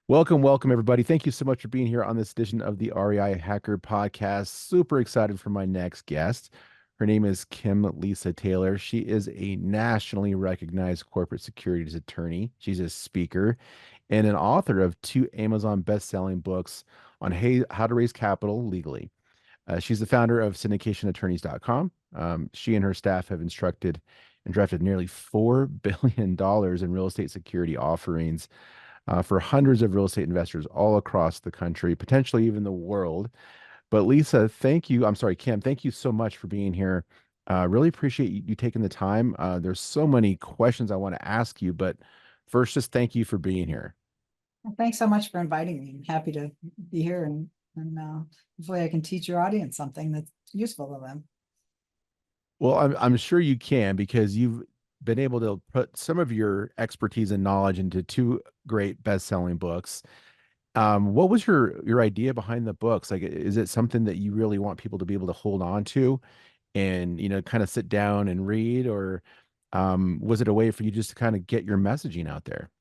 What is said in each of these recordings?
Welcome, everybody. Thank you so much for being here on this edition of the REI Hacker Podcast. Super excited for my next guest. Her name is Kim Lisa Taylor. She is a nationally recognized corporate securities attorney. She's a speaker and an author of two Amazon best-selling books on how to raise capital legally. She's the founder of syndicationattorneys.com. She and her staff have instructed and drafted nearly $4 billion in real estate security offerings for hundreds of real estate investors all across the country, potentially even the world. But Lisa, thank you. I'm sorry, Kim, thank you so much for being here. Really appreciate you taking the time. There's so many questions I want to ask you, but first, just thank you for being here. Well, thanks so much for inviting me. I'm happy to be here and hopefully I can teach your audience something that's useful to them. Well, I'm sure you can because you've been able to put some of your expertise and knowledge into two great best-selling books. What was your idea behind the books? Like, is it something that you really want people to be able to hold on to and, kind of sit down and read, or was it a way for you just to kind of get your messaging out there?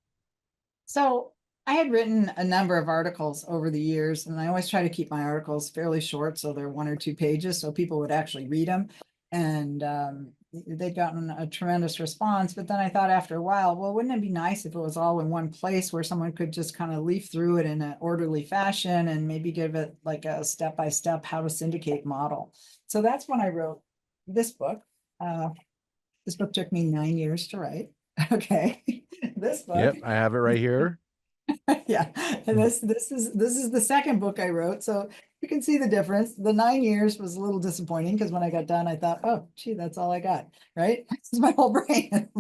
So I had written a number of articles over the years, and I always try to keep my articles fairly short, so they're 1 or 2 pages, so people would actually read them. And they'd gotten a tremendous response. But then I thought after a while, well, wouldn't it be nice if it was all in one place where someone could just kind of leaf through it in an orderly fashion and maybe give it like a step-by-step how to syndicate model. So that's when I wrote this book. This book took me 9 years to write. Okay, this book. Yep, I have it right here. Yeah, and this is the second book I wrote, so you can see the difference. The 9 years was a little disappointing because when I got done, I thought, oh, gee, that's all I got, right? This is my whole brain.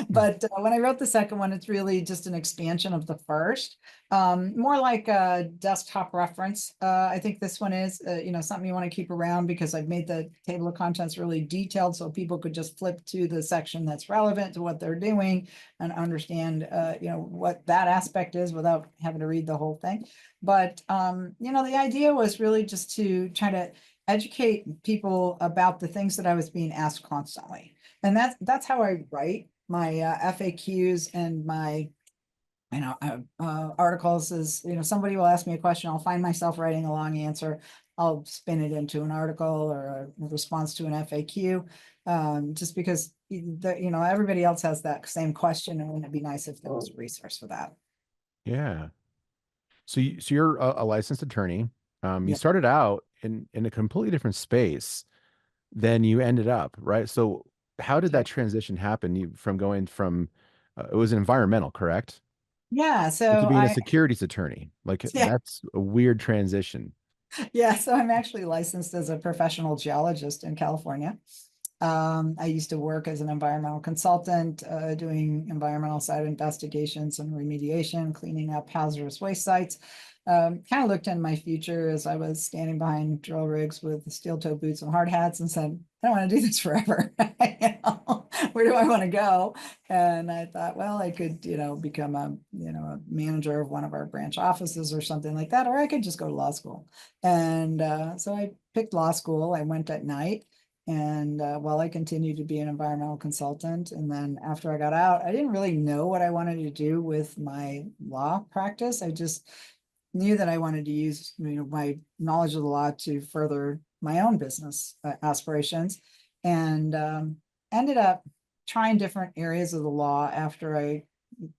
But when I wrote the second one, it's really just an expansion of the first, more like a desktop reference. I think this one is, something you want to keep around because I've made the table of contents really detailed so people could just flip to the section that's relevant to what they're doing and understand, what that aspect is without having to read the whole thing. But, the idea was really just to try to educate people about the things that I was being asked constantly. And that's how I write my FAQs and my articles is, somebody will ask me a question, I'll find myself writing a long answer, I'll spin it into an article or a response to an FAQ, just because everybody else has that same question, and wouldn't it be nice if there was a resource for that? Yeah. So you're a licensed attorney. You Yeah. started out in a completely different space than you ended up, right? So how did that transition happen? You from going from it was environmental, correct? Yeah, To so being a I securities attorney. Like yeah, that's a weird transition. yeah, so I'm actually licensed as a professional geologist in California. I used to work as an environmental consultant, doing environmental site investigations and remediation, cleaning up hazardous waste sites. Kind of looked in my future as I was standing behind drill rigs with steel toe boots and hard hats and said, I don't want to do this forever. Where do I want to go? And I thought, well, I could, become a manager of one of our branch offices or something like that, or I could just go to law school. And so I picked law school. I went at night. And while I continued to be an environmental consultant, and then after I got out, I didn't really know what I wanted to do with my law practice. I just knew that I wanted to use, my knowledge of the law to further my own business aspirations, and ended up trying different areas of the law after I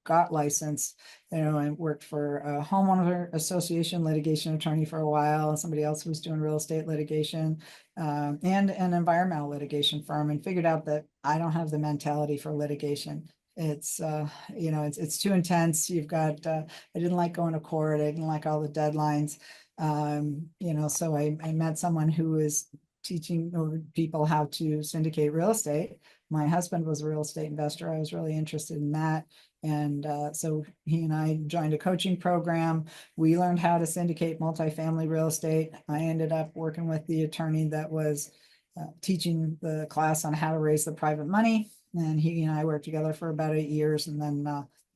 got licensed. I worked for a homeowner association litigation attorney for a while. Somebody else was doing real estate litigation, and an environmental litigation firm, and figured out that I don't have the mentality for litigation. It's too intense. You've got, I didn't like going to court. I didn't like all the deadlines. So I met someone who was teaching people how to syndicate real estate. My husband was a real estate investor. I was really interested in that. And so he and I joined a coaching program. We learned how to syndicate multifamily real estate. I ended up working with the attorney that was teaching the class on how to raise the private money. And he and I worked together for about 8 years. And then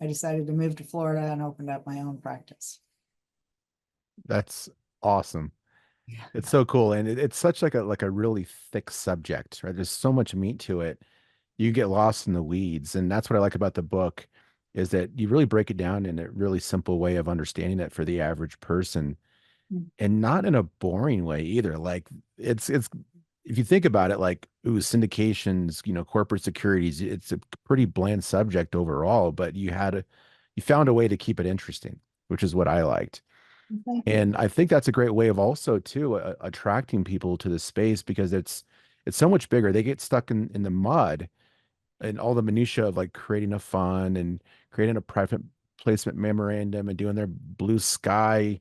I decided to move to Florida and opened up my own practice. That's awesome. Yeah. It's so cool. And it's such like a really thick subject, right? There's so much meat to it. You get lost in the weeds. And that's what I like about the book. is that you really break it down in a really simple way of understanding it for the average person, and not in a boring way either. Like it's if you think about it, like ooh, syndications, corporate securities, it's a pretty bland subject overall, but you found a way to keep it interesting, which is what I liked. Thank you. And I think that's a great way of also too attracting people to the space, because it's so much bigger. They get stuck in the mud and all the minutia of like creating a fund and creating a private placement memorandum and doing their blue sky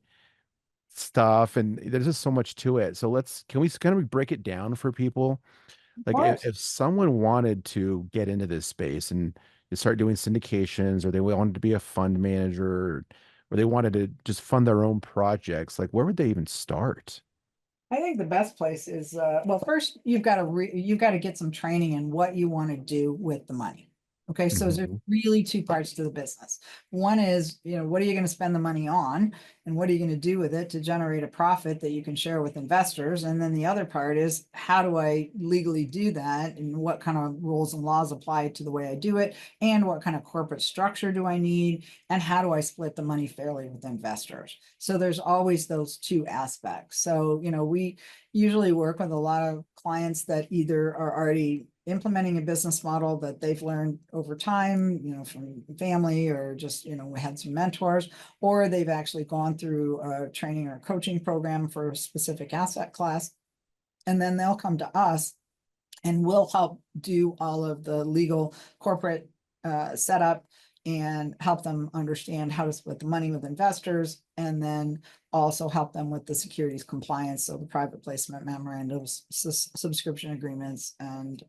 stuff. And there's just so much to it. So can we kind of break it down for people? Of Like course. if someone wanted to get into this space and they start doing syndications, or they wanted to be a fund manager, or they wanted to just fund their own projects, like where would they even start? I think the best place is, well, first you've got to get some training in what you want to do with the money. Okay, so there's Mhm. really two parts to the business. One is, what are you going to spend the money on, and what are you going to do with it to generate a profit that you can share with investors? And then the other part is, how do I legally do that, and what kind of rules and laws apply to the way I do it, and what kind of corporate structure do I need, and how do I split the money fairly with investors? So there's always those two aspects. So, we usually work with a lot of clients that either are already implementing a business model that they've learned over time, from family, or just, we had some mentors, or they've actually gone through a training or coaching program for a specific asset class. And then they'll come to us and we'll help do all of the legal corporate setup, and help them understand how to split the money with investors, and then also help them with the securities compliance, so the private placement memorandums, subscription agreements, and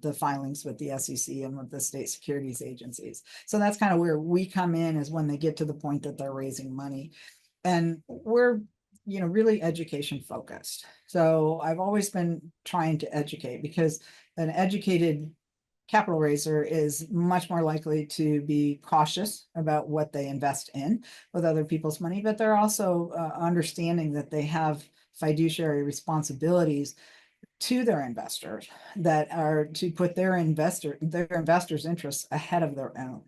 the filings with the SEC and with the state securities agencies. So that's kind of where we come in, is when they get to the point that they're raising money. And we're really education focused. So I've always been trying to educate, because an educated capital raiser is much more likely to be cautious about what they invest in with other people's money, but they're also understanding that they have fiduciary responsibilities to their investors, that are to put their investors' interests ahead of their own.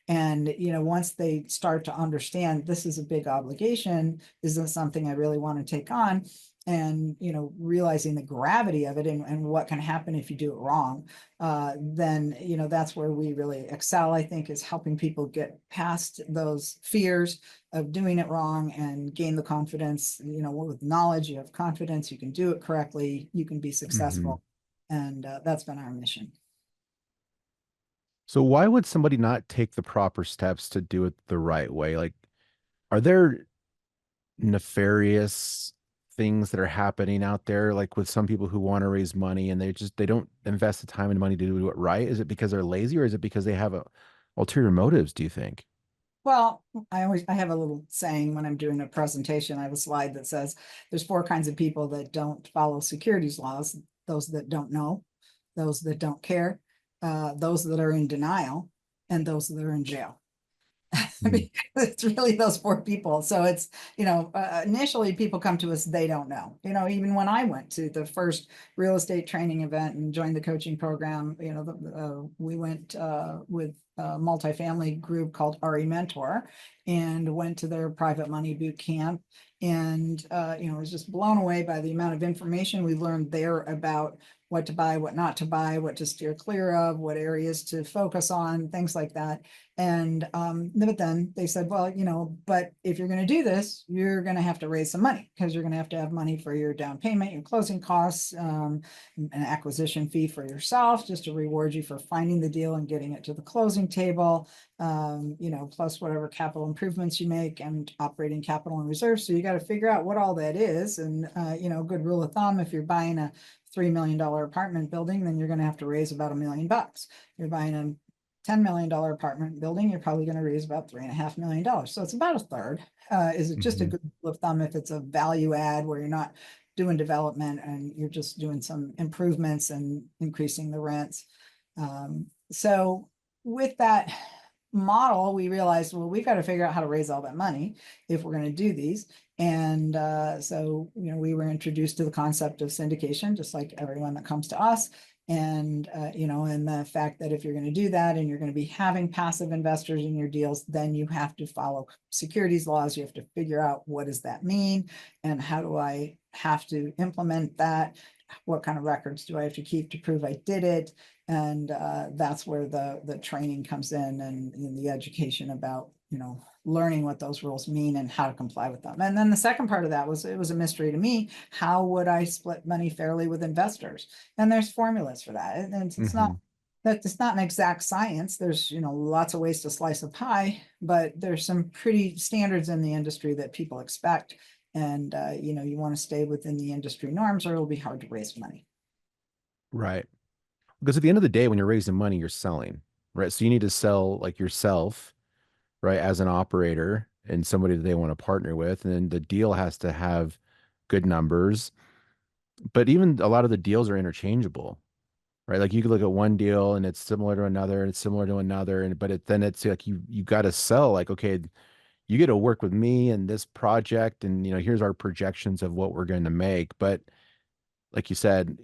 And once they start to understand, this is a big obligation, this is something I really want to take on, and realizing the gravity of it, and what can happen if you do it wrong, then that's where we really excel, I think, is helping people get past those fears of doing it wrong and gain the confidence. With knowledge, you have confidence, you can do it correctly, you can be Mhm. successful. And that's been our mission. So why would somebody not take the proper steps to do it the right way? Like, are there nefarious things that are happening out there, like with some people who want to raise money and they don't invest the time and money to do it right? Is it because they're lazy, or is it because they have ulterior motives, do you think? Well, I have a little saying when I'm doing a presentation. I have a slide that says there's four kinds of people that don't follow securities laws: those that don't know, those that don't care, those that are in denial, and those that are in jail. Mm. It's really those four people. So it's, initially people come to us, they don't know. Even when I went to the first real estate training event and joined the coaching program, we went with a multifamily group called RE Mentor, and went to their private money boot camp. And, was just blown away by the amount of information we learned there about what to buy, what not to buy, what to steer clear of, what areas to focus on, things like that. And but then they said, well, but if you're going to do this, you're going to have to raise some money, because you're going to have money for your down payment, your closing costs, an acquisition fee for yourself, just to reward you for finding the deal and getting it to the closing table, plus whatever capital improvements you make, and operating capital and reserves. So you got to figure out what all that is. And, good rule of thumb, if you're buying a $3 million apartment building, then you're going to have to raise about $1 million. You're buying a $10 million apartment building, you're probably going to raise about $3.5 million. So it's about a third. Is it just a Mhm. good rule of thumb if it's a value add where you're not doing development and you're just doing some improvements and increasing the rents? So with that model, we realized, well, we've got to figure out how to raise all that money if we're going to do these. And so, we were introduced to the concept of syndication, just like everyone that comes to us. And, and the fact that if you're going to do that and you're going to be having passive investors in your deals, then you have to follow securities laws. You have to figure out what does that mean and how do I have to implement that? What kind of records do I have to keep to prove I did it? And that's where the training comes in, and the education about, learning what those rules mean and how to comply with them. And then the second part of that was, it was a mystery to me. How would I split money fairly with investors? And there's formulas for that. And it's not Hmm. that it's not an exact science. There's, lots of ways to slice a pie, but there's some pretty standards in the industry that people expect. And, you want to stay within the industry norms or it'll be hard to raise money. Right. Because at the end of the day, when you're raising money, you're selling, right? So you need to sell like yourself, right, as an operator and somebody that they want to partner with. And then the deal has to have good numbers. But even a lot of the deals are interchangeable, right? Like you could look at one deal and it's similar to another and it's similar to another. And but then it's like you got to sell like, okay, you get to work with me and this project, and here's our projections of what we're going to make. But like you said,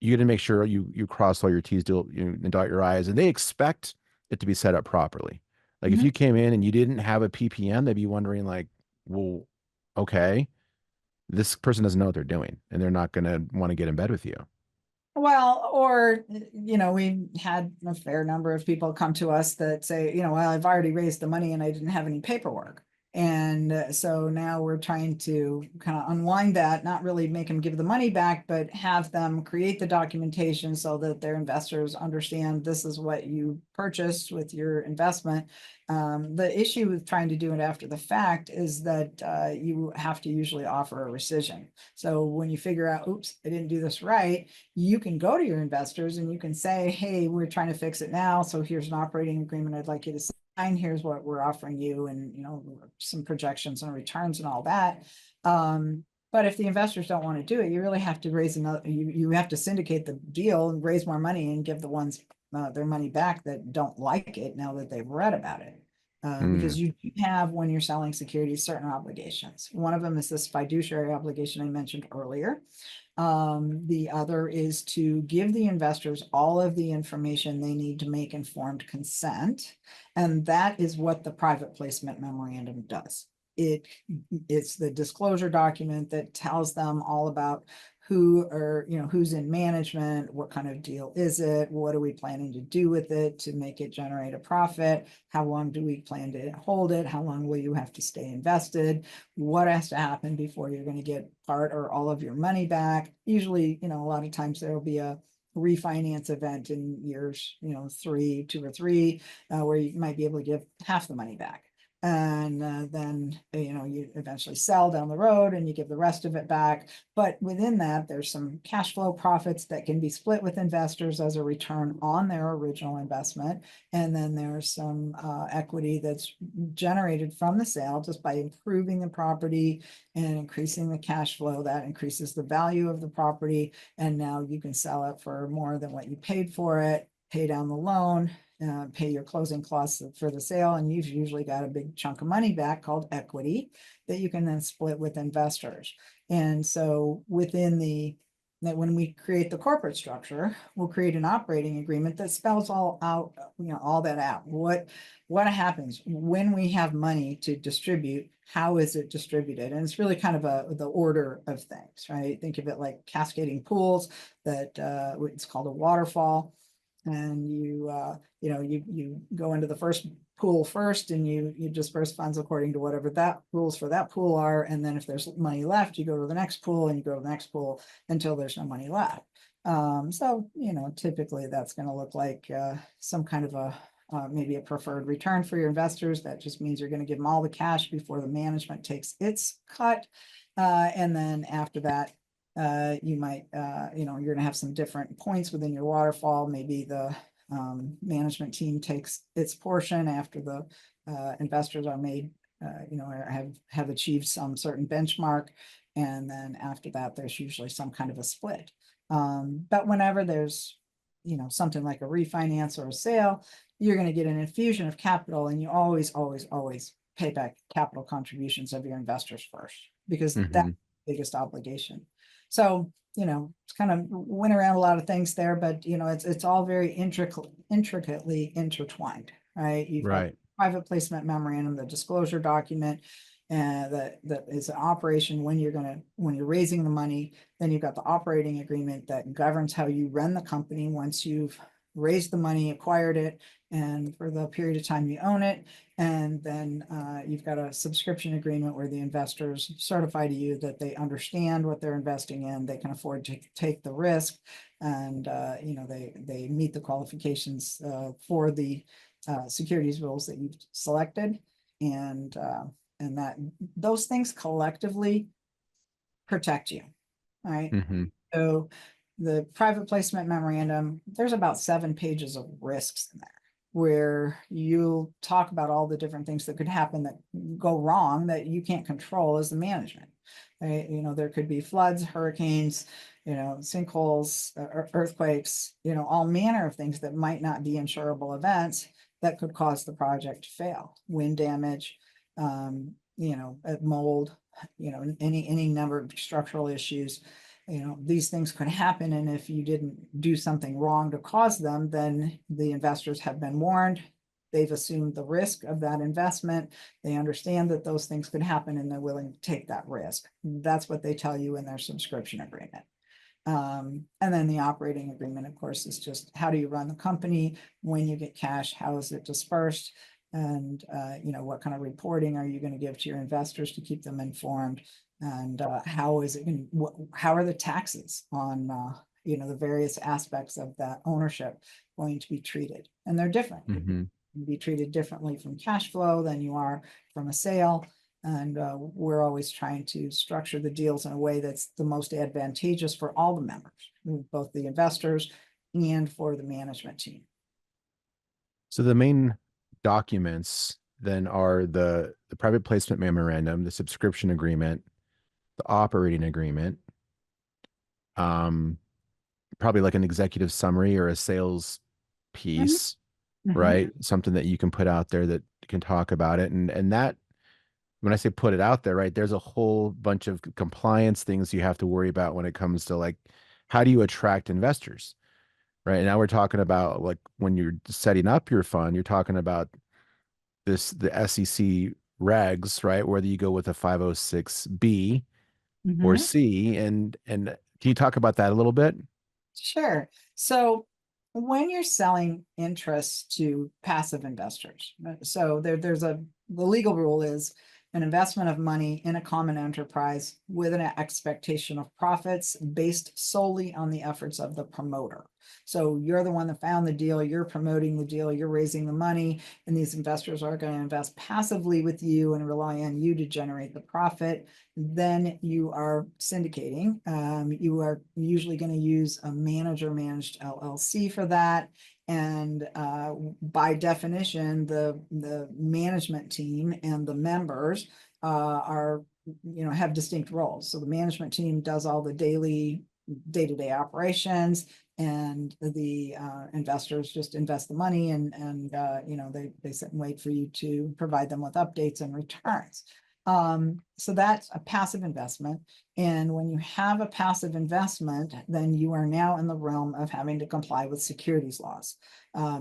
you got to make sure you cross all your T's, and dot your I's, and they expect it to be set up properly. Like if Mhm. you came in and you didn't have a PPM, they'd be wondering like, well, okay, this person doesn't know what they're doing, and they're not going to want to get in bed with you. Well, or, we had a fair number of people come to us that say, well, I've already raised the money and I didn't have any paperwork. And so now we're trying to kind of unwind that, not really make them give the money back, but have them create the documentation so that their investors understand this is what you purchased with your investment. The issue with trying to do it after the fact is that you have to usually offer a rescission. So when you figure out, oops, I didn't do this right, you can go to your investors and you can say, hey, we're trying to fix it now. So here's an operating agreement I'd like you to sign. Here's what we're offering you, and some projections and returns and all that. But if the investors don't want to do it, you really have to raise another, you have to syndicate the deal and raise more money and give the ones their money back that don't like it now that they've read about it. Mm, Because you have, when you're selling securities, certain obligations. One of them is this fiduciary obligation I mentioned earlier. The other is to give the investors all of the information they need to make informed consent. And that is what the private placement memorandum does. It's the disclosure document that tells them all about who's in management, what kind of deal is it, what are we planning to do with it to make it generate a profit, how long do we plan to hold it, how long will you have to stay invested, what has to happen before you're going to get part or all of your money back. Usually, a lot of times there will be a refinance event in years, 2 or 3, where you might be able to give half the money back. And then, you eventually sell down the road and you give the rest of it back. But within that, there's some cash flow profits that can be split with investors as a return on their original investment. And then there's some equity that's generated from the sale just by improving the property and increasing the cash flow. That increases the value of the property. And now you can sell it for more than what you paid for it, pay down the loan, pay your closing costs for the sale, and you've usually got a big chunk of money back called equity that you can then split with investors. And so that when we create the corporate structure, we'll create an operating agreement that spells all out, all that out. What happens when we have money to distribute? How is it distributed? And it's really kind of the order of things, right? Think of it like cascading pools that it's called a waterfall. And you go into the first pool first and you disperse funds according to whatever that rules for that pool are. And then if there's money left, you go to the next pool and you go to the next pool until there's no money left. So, typically that's going to look like some kind of maybe a preferred return for your investors. That just means you're going to give them all the cash before the management takes its cut. And then after that, you might, you're going to have some different points within your waterfall. Maybe the management team takes its portion after the investors are made, or have achieved some certain benchmark. And then after that, there's usually some kind of a split. But whenever there's, something like a refinance or a sale, you're going to get an infusion of capital, and you always, always, always pay back capital contributions of your investors first, because that's hmm the biggest obligation. So, it's kind of went around a lot of things there, but it's all very intricately intertwined, right? You've got Right. private placement memorandum, the disclosure document, that is an operation when you're raising the money. Then you've got the operating agreement that governs how you run the company once you've raised the money, acquired it, and for the period of time you own it. And then you've got a subscription agreement where the investors certify to you that they understand what they're investing in, they can afford to take the risk, and they meet the qualifications for the securities rules that you've selected, and that those things collectively protect you. All right. Mm-hmm. So the private placement memorandum, there's about 7 pages of risks in there where you'll talk about all the different things that could happen that go wrong that you can't control as the management. Right? There could be floods, hurricanes, sinkholes, earthquakes, all manner of things that might not be insurable events that could cause the project to fail. Wind damage, mold, any number of structural issues. These things could happen, and if you didn't do something wrong to cause them, then the investors have been warned. They've assumed the risk of that investment. They understand that those things could happen, and they're willing to take that risk. That's what they tell you in their subscription agreement. And then the operating agreement, of course, is just how do you run the company? When you get cash, how is it dispersed? And what kind of reporting are you going to give to your investors to keep them informed? And how are the taxes on the various aspects of that ownership going to be treated? And they're different. Mm-hmm. Be treated differently from cash flow than you are from a sale. And we're always trying to structure the deals in a way that's the most advantageous for all the members, both the investors and for the management team. So the main documents then are the private placement memorandum, the subscription agreement, the operating agreement, probably like an executive summary or a sales piece, Mm-hmm. right? Something that you can put out there that can talk about it. And that, when I say put it out there, right, there's a whole bunch of compliance things you have to worry about when it comes to like, how do you attract investors? Right. Now we're talking about like when you're setting up your fund, you're talking about the SEC regs, right? Whether you go with a 506B or Mm-hmm. C. And can you talk about that a little bit? Sure. So when you're selling interest to passive investors, so the legal rule is an investment of money in a common enterprise with an expectation of profits based solely on the efforts of the promoter. So you're the one that found the deal, you're promoting the deal, you're raising the money, and these investors are going to invest passively with you and rely on you to generate the profit. Then you are syndicating. You are usually going to use a manager managed LLC for that. And by definition, the management team and the members are, have distinct roles. So the management team does all the day-to-day operations, and the investors just invest the money, and they sit and wait for you to provide them with updates and returns. So that's a passive investment. And when you have a passive investment, then you are now in the realm of having to comply with securities laws,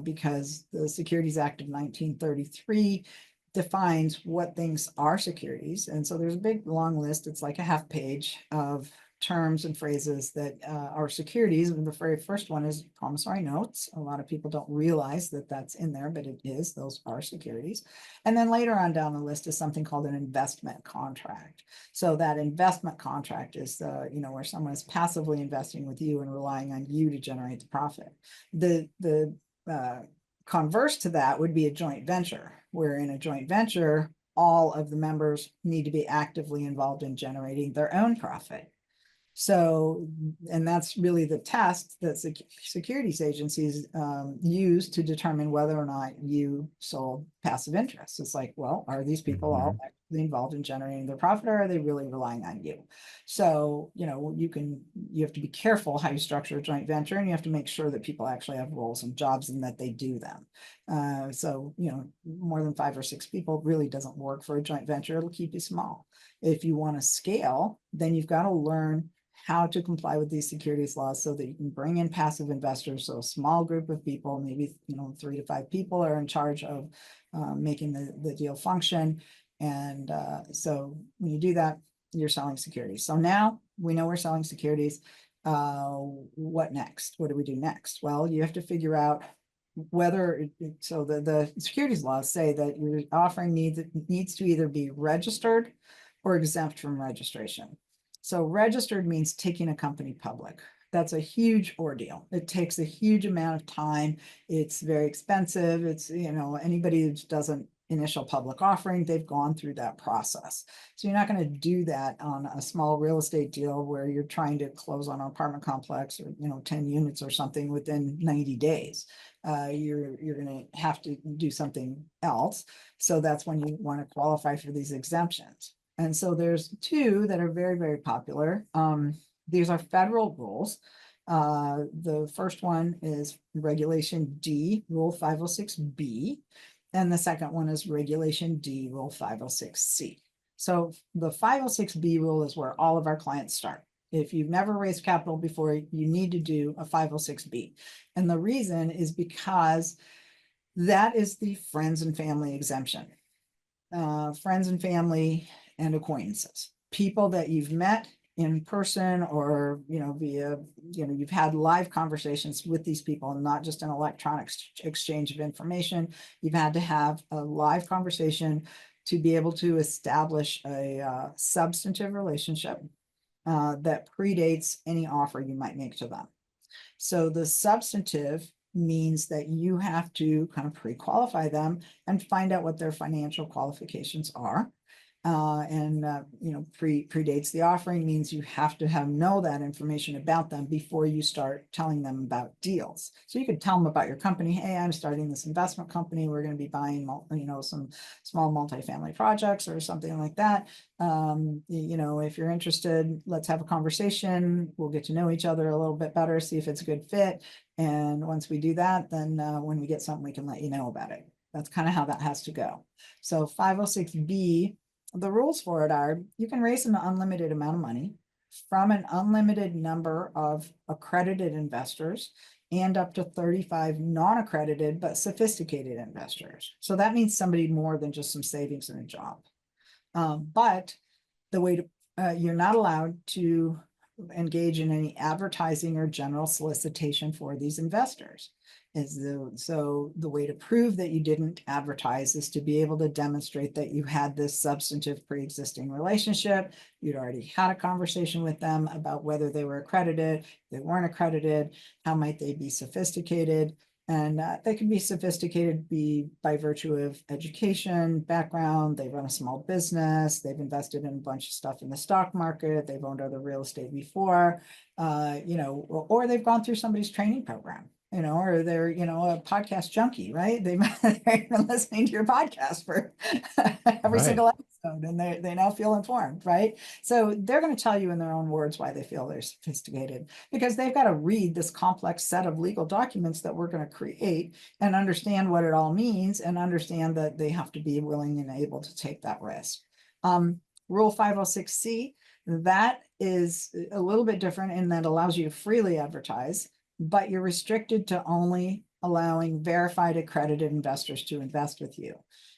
because the Securities Act of 1933 defines what things are securities. And so there's a big long list. It's like a half page of terms and phrases that are securities. And the very first one is promissory notes. A lot of people don't realize that that's in there, but it is. Those are securities. And then later on down the list is something called an investment contract. So that investment contract is where someone is passively investing with you and relying on you to generate the profit. The converse to that would be a joint venture, where in a joint venture, all of the members need to be actively involved in generating their own profit. So, and that's really the test that securities agencies use to determine whether or not you sold passive interest. It's like, well, are these people all actively involved in generating their profit, or are they really relying on you? So, you have to be careful how you structure a joint venture, and you have to make sure that people actually have roles and jobs and that they do them. So, more than 5 or 6 people really doesn't work for a joint venture. It'll keep you small. If you want to scale, then you've got to learn how to comply with these securities laws so that you can bring in passive investors. So a small group of people, maybe 3 to 5 people, are in charge of making the deal function. And so when you do that, you're selling securities. So now we know we're selling securities. What next? What do we do next? Well, you have to figure out whether, so the securities laws say that your offering needs to either be registered or exempt from registration. So registered means taking a company public. That's a huge ordeal. It takes a huge amount of time. It's very expensive. It's, anybody who doesn't initial public offering, they've gone through that process. So you're not going to do that on a small real estate deal where you're trying to close on an apartment complex or 10 units or something within 90 days. You're going to have to do something else. So that's when you want to qualify for these exemptions. And so there's two that are very, very popular. These are federal rules. The first one is Regulation D, Rule 506B. And the second one is Regulation D, Rule 506C. So the 506B rule is where all of our clients start. If you've never raised capital before, you need to do a 506B. And the reason is because that is the friends and family exemption. Friends and family and acquaintances, people that you've met in person or, via, you've had live conversations with these people, not just an electronic exchange of information. You've had to have a live conversation to be able to establish a substantive relationship that predates any offer you might make to them. So the substantive means that you have to kind of pre-qualify them and find out what their financial qualifications are. Predates the offering means you have to know that information about them before you start telling them about deals. So you could tell them about your company. Hey, I'm starting this investment company. We're going to be buying, some small multifamily projects or something like that. If you're interested, let's have a conversation. We'll get to know each other a little bit better, see if it's a good fit. And once we do that, then when we get something, we can let you know about it. That's kind of how that has to go. So 506B, the rules for it are you can raise an unlimited amount of money from an unlimited number of accredited investors and up to 35 non-accredited but sophisticated investors. So that means somebody more than just some savings and a job. But the way to, you're not allowed to engage in any advertising or general solicitation for these investors. So the way to prove that you didn't advertise is to be able to demonstrate that you had this substantive pre-existing relationship. You'd already had a conversation with them about whether they were accredited, they weren't accredited, how might they be sophisticated. And they can be sophisticated by virtue of education, background, they run a small business, they've invested in a bunch of stuff in the stock market, they've owned other real estate before, or they've gone through somebody's training program. Or they're, a podcast junkie, right? They've been listening to your podcast for every single episode and they now feel informed, right? So they're going to tell you in their own words why they feel they're sophisticated, because they've got to read this complex set of legal documents that we're going to create and understand what it all means and understand that they have to be willing and able to take that risk. Rule 506C, that is a little bit different in that allows you to freely advertise, but you're restricted to only allowing verified accredited investors to invest with you.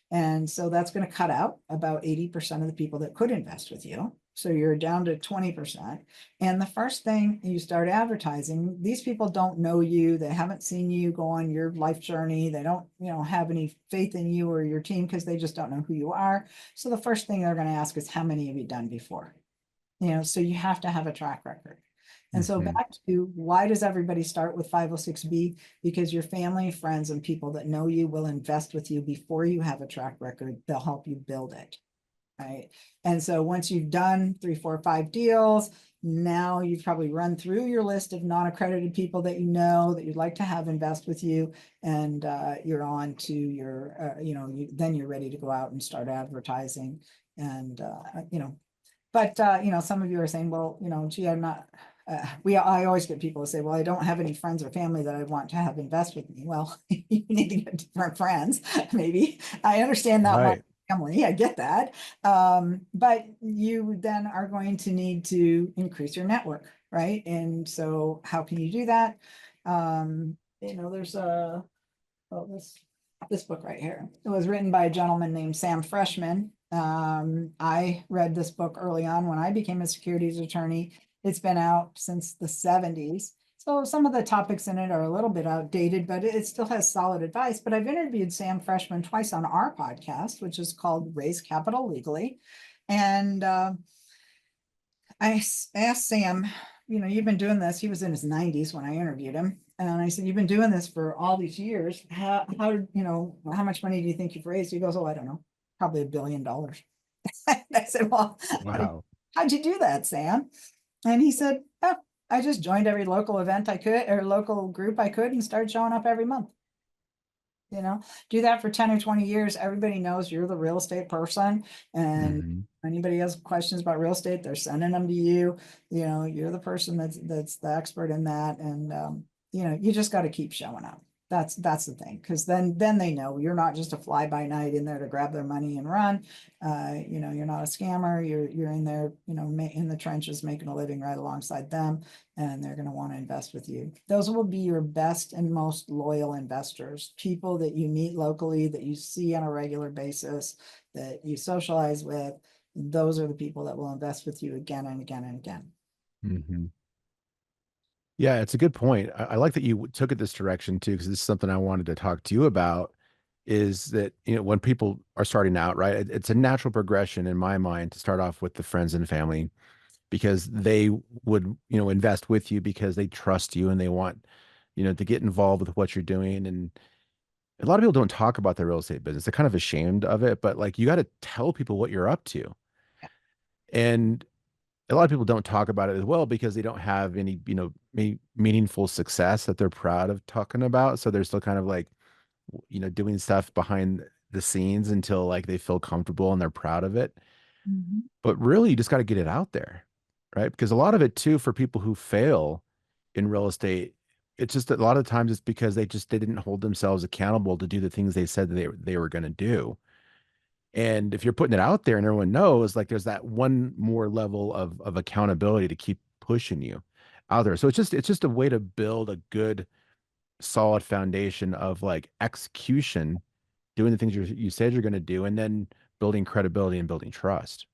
And so that's going to cut out about 80% of the people that could invest with you. So you're down to 20%. And the first thing you start advertising, these people don't know you. They haven't seen you go on your life journey. They don't, have any faith in you or your team because they just don't know who you are. So the first thing they're going to ask is, how many have you done before? So you have to have a track record. And so back to, why does everybody start with 506B? Because your family, friends, and people that know you will invest with you before you have a track record. They'll help you build it, right? And so once you've done 3, 4, 5 deals, now you've probably run through your list of non-accredited people that that you'd like to have invest with you, and you're on to your, then you're ready to go out and start advertising. And, some of you are saying, well, gee, I'm not... I always get people to say, well, I don't have any friends or family that I want to have invest with me. Well, you need to get different friends, maybe. I understand that one. family, I get that. But you then are going to need to increase your network, right? And so how can you do that? There's this book right here. It was written by a gentleman named Sam Freshman. I read this book early on when I became a securities attorney. It's been out since the 70s. So some of the topics in it are a little bit outdated, but it still has solid advice. But I've interviewed Sam Freshman twice on our podcast, which is called Raise Capital Legally. And I asked Sam, you've been doing this. He was in his 90s when I interviewed him. And I said, you've been doing this for all these years. How much money do you think you've raised? He goes, oh, I don't know, probably $1 billion. I said, well, Wow. how'd you do that, Sam? And he said, oh, I just joined every local event I could, or local group I could, and started showing up every month. Do that for 10 or 20 years. Everybody knows you're the real estate person. And anybody has questions about real estate, they're sending them to you. You're the person that's the expert in that. And, you just got to keep showing up. That's the thing. Because then they know you're not just a fly by night in there to grab their money and run. You're not a scammer. You're in there, in the trenches, making a living right alongside them. And they're going to want to invest with you. Those will be your best and most loyal investors, people that you meet locally, that you see on a regular basis, that you socialize with. Those are the people that will invest with you again and again and again. Mm-hmm. Yeah, it's a good point. I like that you took it this direction too, because this is something I wanted to talk to you about. Is that, when people are starting out, right? It's a natural progression in my mind to start off with the friends and family, because they would, invest with you because they trust you and they want, to get involved with what you're doing. And a lot of people don't talk about their real estate business. They're kind of ashamed of it, but like you got to tell people what you're up to. And a lot of people don't talk about it as well because they don't have any, meaningful success that they're proud of talking about. So they're still kind of like, doing stuff behind the scenes until like they feel comfortable and they're proud of it. But really, you just got to get it out there, right? Because a lot of it too, for people who fail in real estate, it's just a lot of times it's because they didn't hold themselves accountable to do the things they said that they were going to do. And if you're putting it out there and everyone knows, like there's that one more level of accountability to keep pushing you out there. So it's just a way to build a good, solid foundation of like execution, doing the things you said you're going to do, and then building credibility and building trust.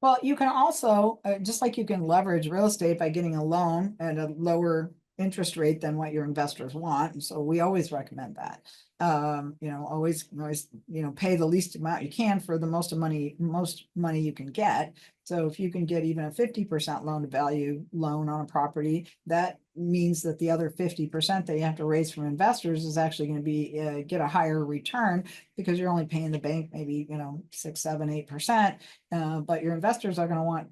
Well, you can also, just like you can leverage real estate by getting a loan at a lower interest rate than what your investors want. And so we always recommend that. Always, pay the least amount you can for the most money you can get. So if you can get even a 50% loan to value loan on a property, that means that the other 50% that you have to raise from investors is actually going to be get a higher return, because you're only paying the bank maybe 6, 7, 8%, but your investors are going to want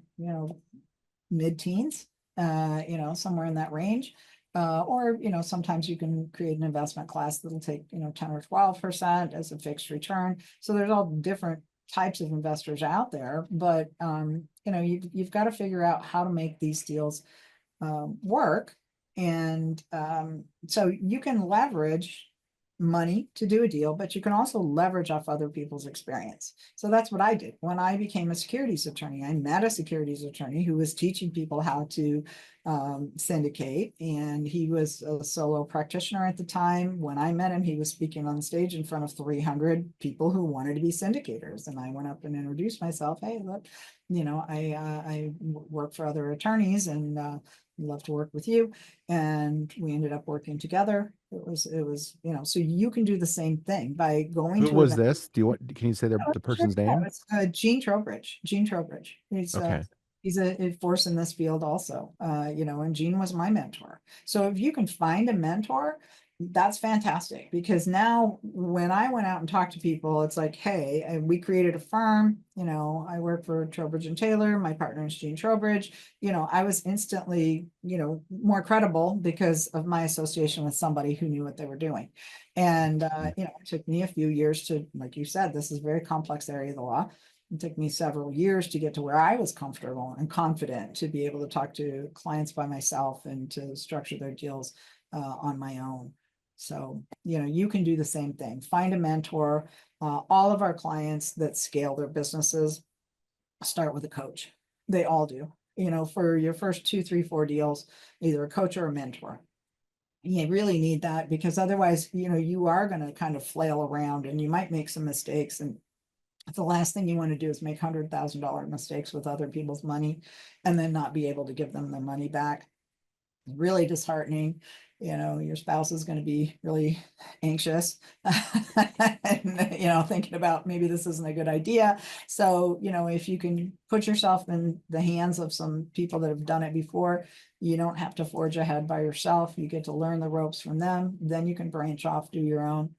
mid-teens, somewhere in that range. Or sometimes you can create an investment class that'll take 10 or 12% as a fixed return. So there's all different types of investors out there, but you've got to figure out how to make these deals work. And so you can leverage money to do a deal, but you can also leverage off other people's experience. So that's what I did when I became a securities attorney. I met a securities attorney who was teaching people how to syndicate, and he was a solo practitioner at the time. When I met him, he was speaking on stage in front of 300 people who wanted to be syndicators, and I went up and introduced myself. Hey, look, I work for other attorneys, and love to work with you. And we ended up working together. It was, so you can do the same thing by going Who to was events. this? Can you say the person's name? It's Gene Trowbridge. Gene Trowbridge. Okay. He's a force in this field also. And Gene was my mentor. So if you can find a mentor, that's fantastic, because now when I went out and talked to people, it's like, hey, we created a firm, I work for Trowbridge and Taylor, my partner is Gene Trowbridge. I was instantly, more credible because of my association with somebody who knew what they were doing. And, it took me a few years to, like you said, this is a very complex area of the law. It took me several years to get to where I was comfortable and confident to be able to talk to clients by myself and to structure their deals on my own. So, you can do the same thing. Find a mentor. All of our clients that scale their businesses start with a coach. They all do. For your first 2, 3, 4 deals, either a coach or a mentor. You really need that, because otherwise, you are going to kind of flail around and you might make some mistakes. And the last thing you want to do is make $100,000 mistakes with other people's money and then not be able to give them their money back. Really disheartening. Your spouse is going to be really anxious and, thinking about maybe this isn't a good idea. So, if you can put yourself in the hands of some people that have done it before, you don't have to forge ahead by yourself. You get to learn the ropes from them. Then you can branch off, do your own.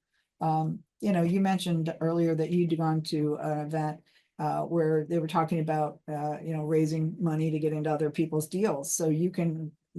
You mentioned earlier that you'd gone to an event where they were talking about, raising money to get into other people's deals. So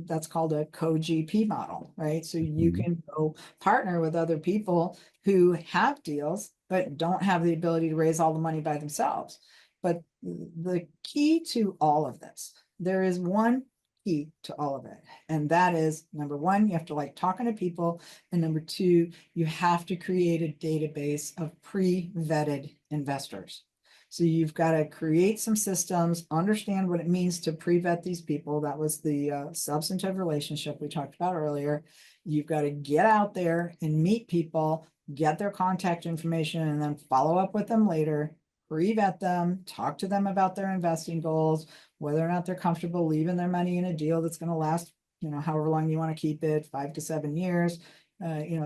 that's called a co-GP model, right? So you Mhm. can go partner with other people who have deals, but don't have the ability to raise all the money by themselves. But the key to all of this, there is one key to all of it. And that is, number one, you have to like talking to people. And number two, you have to create a database of pre-vetted investors. So you've got to create some systems, understand what it means to pre-vet these people. That was the substantive relationship we talked about earlier. You've got to get out there and meet people, get their contact information, and then follow up with them later, pre-vet them, talk to them about their investing goals, whether or not they're comfortable leaving their money in a deal that's going to last, however long you want to keep it, 5 to 7 years,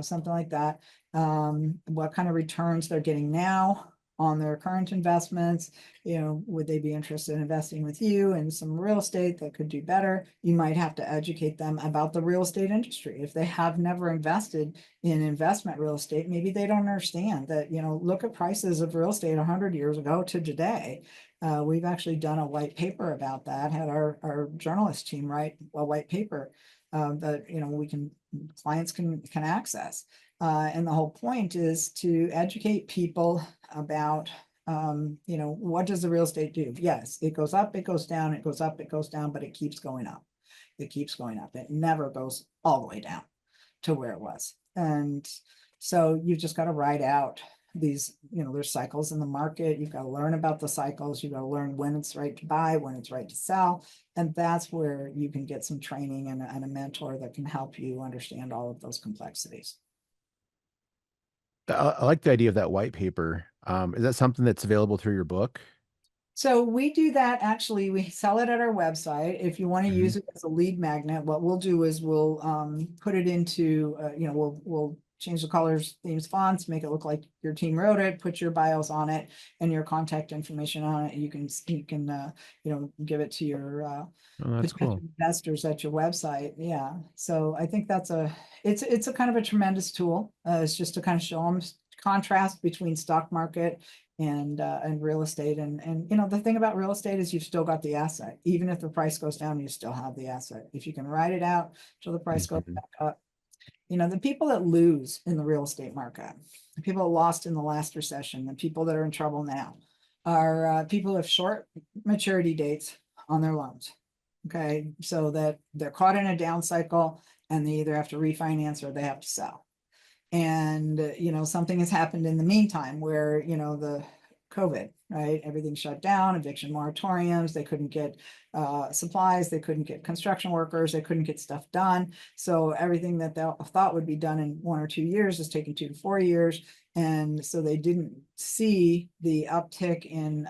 something like that. What kind of returns they're getting now on their current investments. Would they be interested in investing with you in some real estate that could do better? You might have to educate them about the real estate industry. If they have never invested in investment real estate, maybe they don't understand that, look at prices of real estate 100 years ago to today. We've actually done a white paper about that, had our journalist team write a white paper that, clients can access. And the whole point is to educate people about, what does the real estate do? Yes, it goes up, it goes down, it goes up, it goes down, but it keeps going up. It keeps going up. It never goes all the way down to where it was. And so you've just got to ride out these, there's cycles in the market. You've got to learn about the cycles. You've got to learn when it's right to buy, when it's right to sell. And that's where you can get some training and a mentor that can help you understand all of those complexities. I like the idea of that white paper. Is that something that's available through your book? So we do that. Actually, we sell it at our website. If you want to Mhm. use it as a lead magnet, what we'll do is we'll put it into, we'll change the colors, themes, fonts, make it look like your team wrote it, put your bios on it and your contact information on it. You can give it to your Oh, that's potential cool. investors at your website. Yeah. So I think it's a kind of a tremendous tool. It's just to kind of show them contrast between stock market and real estate. And the thing about real estate is you've still got the asset. Even if the price goes down, you still have the asset. If you can ride it out till the price goes Mhm. back up. The people that lose in the real estate market, the people that lost in the last recession, the people that are in trouble now are people who have short maturity dates on their loans. Okay, so that they're caught in a down cycle and they either have to refinance or they have to sell. And, something has happened in the meantime where, the COVID, right? Everything shut down, eviction moratoriums, they couldn't get supplies, they couldn't get construction workers, they couldn't get stuff done. So everything that they thought would be done in 1 or 2 years is taking 2 to 4 years. And so they didn't see the uptick in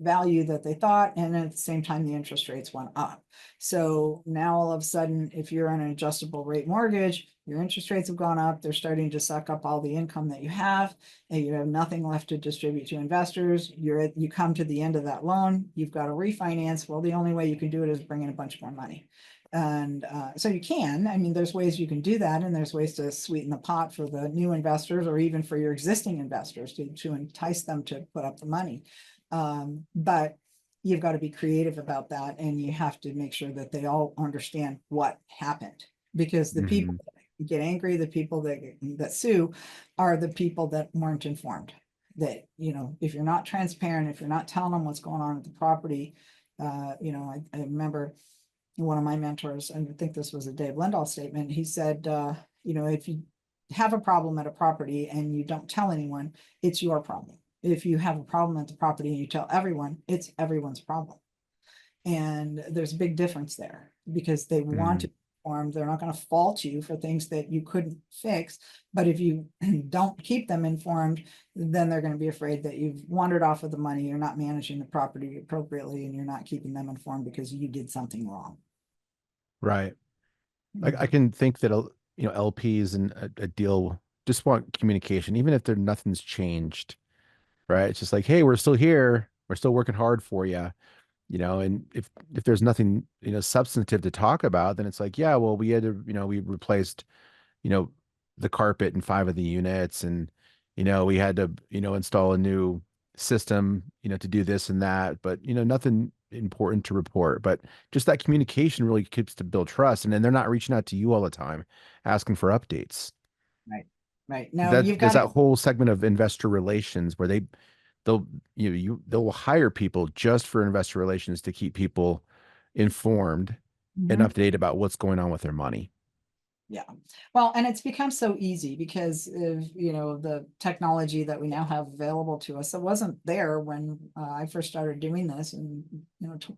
value that they thought. And at the same time, the interest rates went up. So now all of a sudden, if you're on an adjustable rate mortgage, your interest rates have gone up. They're starting to suck up all the income that you have, and you have nothing left to distribute to investors. You come to the end of that loan. You've got to refinance. Well, the only way you can do it is bring in a bunch more money. And so you can, there's ways you can do that. And there's ways to sweeten the pot for the new investors or even for your existing investors to entice them to put up the money. But you've got to be creative about that. And you have to make sure that they all understand what happened, because the people Mhm. that get angry, the people that sue are the people that weren't informed. That, if you're not transparent, if you're not telling them what's going on with the property, I remember one of my mentors, and I think this was a Dave Lindahl statement. He said, if you have a problem at a property and you don't tell anyone, it's your problem. If you have a problem at the property and you tell everyone, it's everyone's problem. And there's a big difference there because they want to Mm, be informed. They're not going to fault you for things that you couldn't fix. But if you don't keep them informed, then they're going to be afraid that you've wandered off with the money, you're not managing the property appropriately, and you're not keeping them informed because you did something wrong. right. I Mhm. can think that LPs and a deal just want communication, even if nothing's changed, right? It's just like, hey, we're still here, we're still working hard for you, and if there's nothing substantive to talk about, then it's like, yeah, well, we had to, we replaced you know, the carpet in 5 of the units, and we had to, install a new system, to do this and that, but nothing important to report. But just that communication really keeps to build trust. And then they're not reaching out to you all the time asking for updates. Right. Right. Now That you've there's got that to. whole segment of investor relations where they'll they'll hire people just for investor relations to keep people informed and up Mhm. to date about what's going on with their money. Yeah. Well, and it's become so easy because of, the technology that we now have available to us. It wasn't there when I first started doing this in,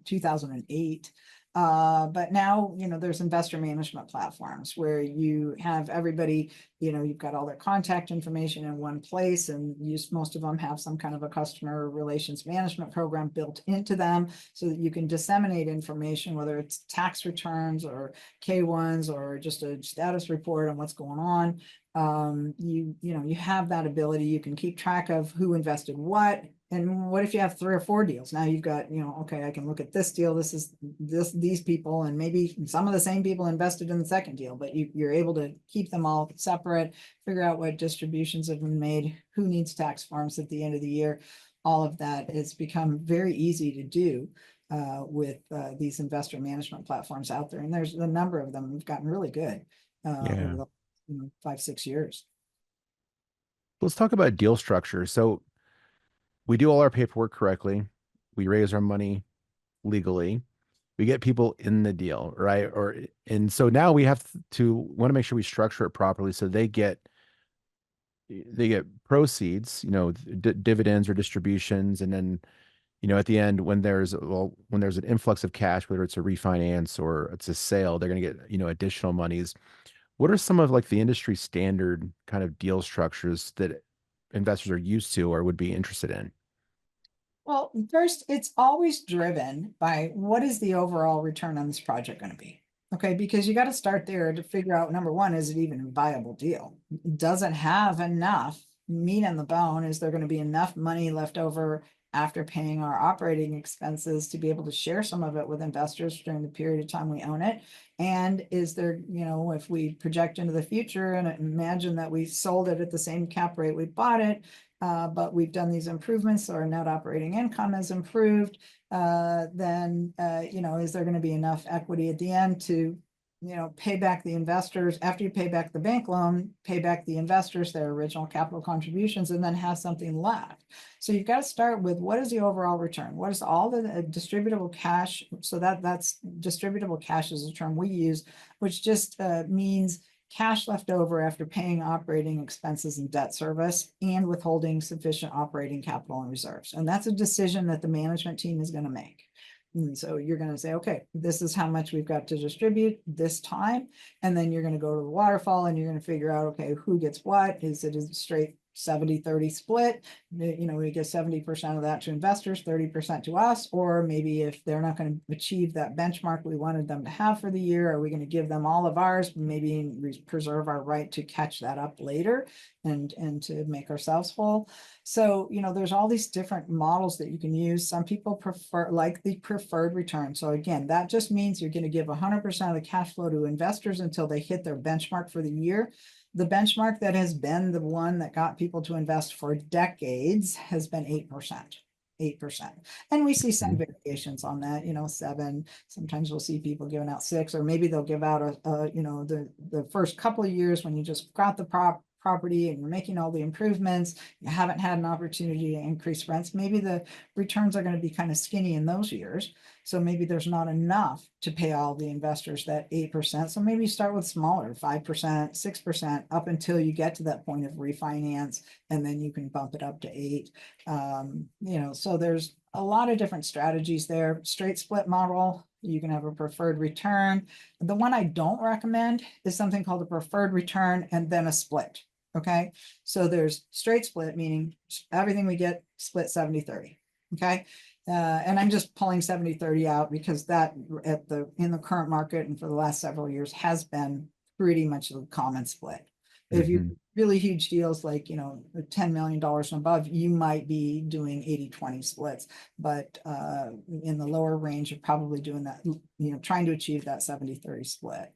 2008. But now, there's investor management platforms where you have everybody, you've got all their contact information in one place, and most of them have some kind of a customer relations management program built into them so that you can disseminate information, whether it's tax returns or K1s or just a status report on what's going on. You have that ability. You can keep track of who invested what. And what if you have 3 or 4 deals? Now you've got, okay, I can look at this deal. This is these people, and maybe some of the same people invested in the second deal, but you're able to keep them all separate, figure out what distributions have been made, who needs tax forms at the end of the year. All of that has become very easy to do with these investor management platforms out there. And there's a number of them have gotten really good over Yeah. the 5, 6 years. Let's talk about deal structure. So we do all our paperwork correctly. We raise our money legally. We get people in the deal, right? And so now we have to want to make sure we structure it properly so they get proceeds, dividends or distributions, and then at the end when there's an influx of cash, whether it's a refinance or it's a sale, they're going to get additional monies. What are some of like the industry standard kind of deal structures that investors are used to or would be interested in? Well, first, it's always driven by what is the overall return on this project going to be? Okay, because you got to start there to figure out, number one, is it even a viable deal? Does it have enough meat on the bone? Is there going to be enough money left over after paying our operating expenses to be able to share some of it with investors during the period of time we own it? And is there, if we project into the future and imagine that we sold it at the same cap rate we bought it, but we've done these improvements, so our net operating income has improved, then, is there going to be enough equity at the end to, pay back the investors after you pay back the bank loan, pay back the investors their original capital contributions, and then have something left. So you've got to start with what is the overall return? What is all the distributable cash? So that's distributable cash is a term we use, which just means cash left over after paying operating expenses and debt service and withholding sufficient operating capital and reserves. And that's a decision that the management team is going to make. And so you're going to say, okay, this is how much we've got to distribute this time. And then you're going to go to the waterfall and you're going to figure out, okay, who gets what? Is it a straight 70-30 split? We get 70% of that to investors, 30% to us, or maybe if they're not going to achieve that benchmark we wanted them to have for the year, are we going to give them all of ours, maybe preserve our right to catch that up later and to make ourselves whole? So, there's all these different models that you can use. Some people prefer like the preferred return. So again, that just means you're going to give 100% of the cash flow to investors until they hit their benchmark for the year. The benchmark that has been the one that got people to invest for decades has been 8%. 8%. And we see some Mhm. variations on that, 7. Sometimes we'll see people giving out 6, or maybe they'll give out the first couple of years when you just got the property and you're making all the improvements, you haven't had an opportunity to increase rents, maybe the returns are going to be kind of skinny in those years. So maybe there's not enough to pay all the investors that 8%. So maybe you start with smaller, 5%, 6%, up until you get to that point of refinance, and then you can bump it up to 8. So there's a lot of different strategies there. Straight split model, you can have a preferred return. The one I don't recommend is something called a preferred return and then a split. Okay, so there's straight split, meaning everything we get split 70-30. Okay. And I'm just pulling 70-30 out because that in the current market and for the last several years has been pretty much the common split. If you really huge deals like, $10 million and above, you might be doing 80-20 splits, but in the lower range, you're probably doing that, trying to achieve that 70-30 split.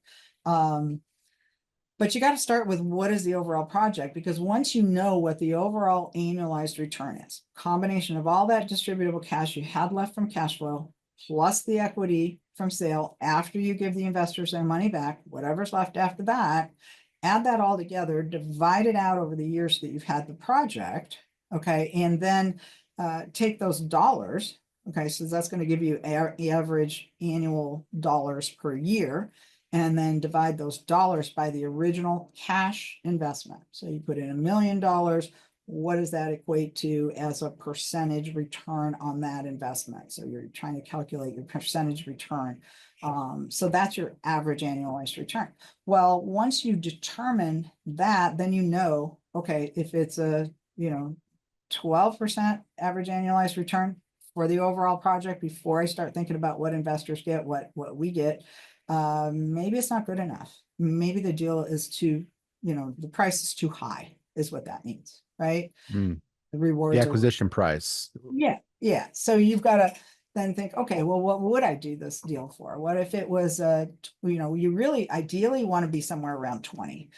But you got to start with what is the overall project, because once you know what the overall annualized return is, combination of all that distributable cash you had left from cash flow, plus the equity from sale after you give the investors their money back, whatever's left after that, add that all together, divide it out over the years that you've had the project, okay, and then take those dollars, okay, so that's going to give you average annual dollars per year, and then divide those dollars by the original cash investment. So you put in $1 million, what does that equate to as a percentage return on that investment? So you're trying to calculate your percentage return. So that's your average annualized return. Well, once you determine that, then okay, if it's a 12% average annualized return for the overall project, before I start thinking about what investors get, what we get, maybe it's not good enough. Maybe the deal is too, the price is too high, is what that means, right? The rewards, the acquisition price. Yeah. So you've got to then think, okay, well, what would I do this deal for? What if it was, you really ideally want to be somewhere around 20%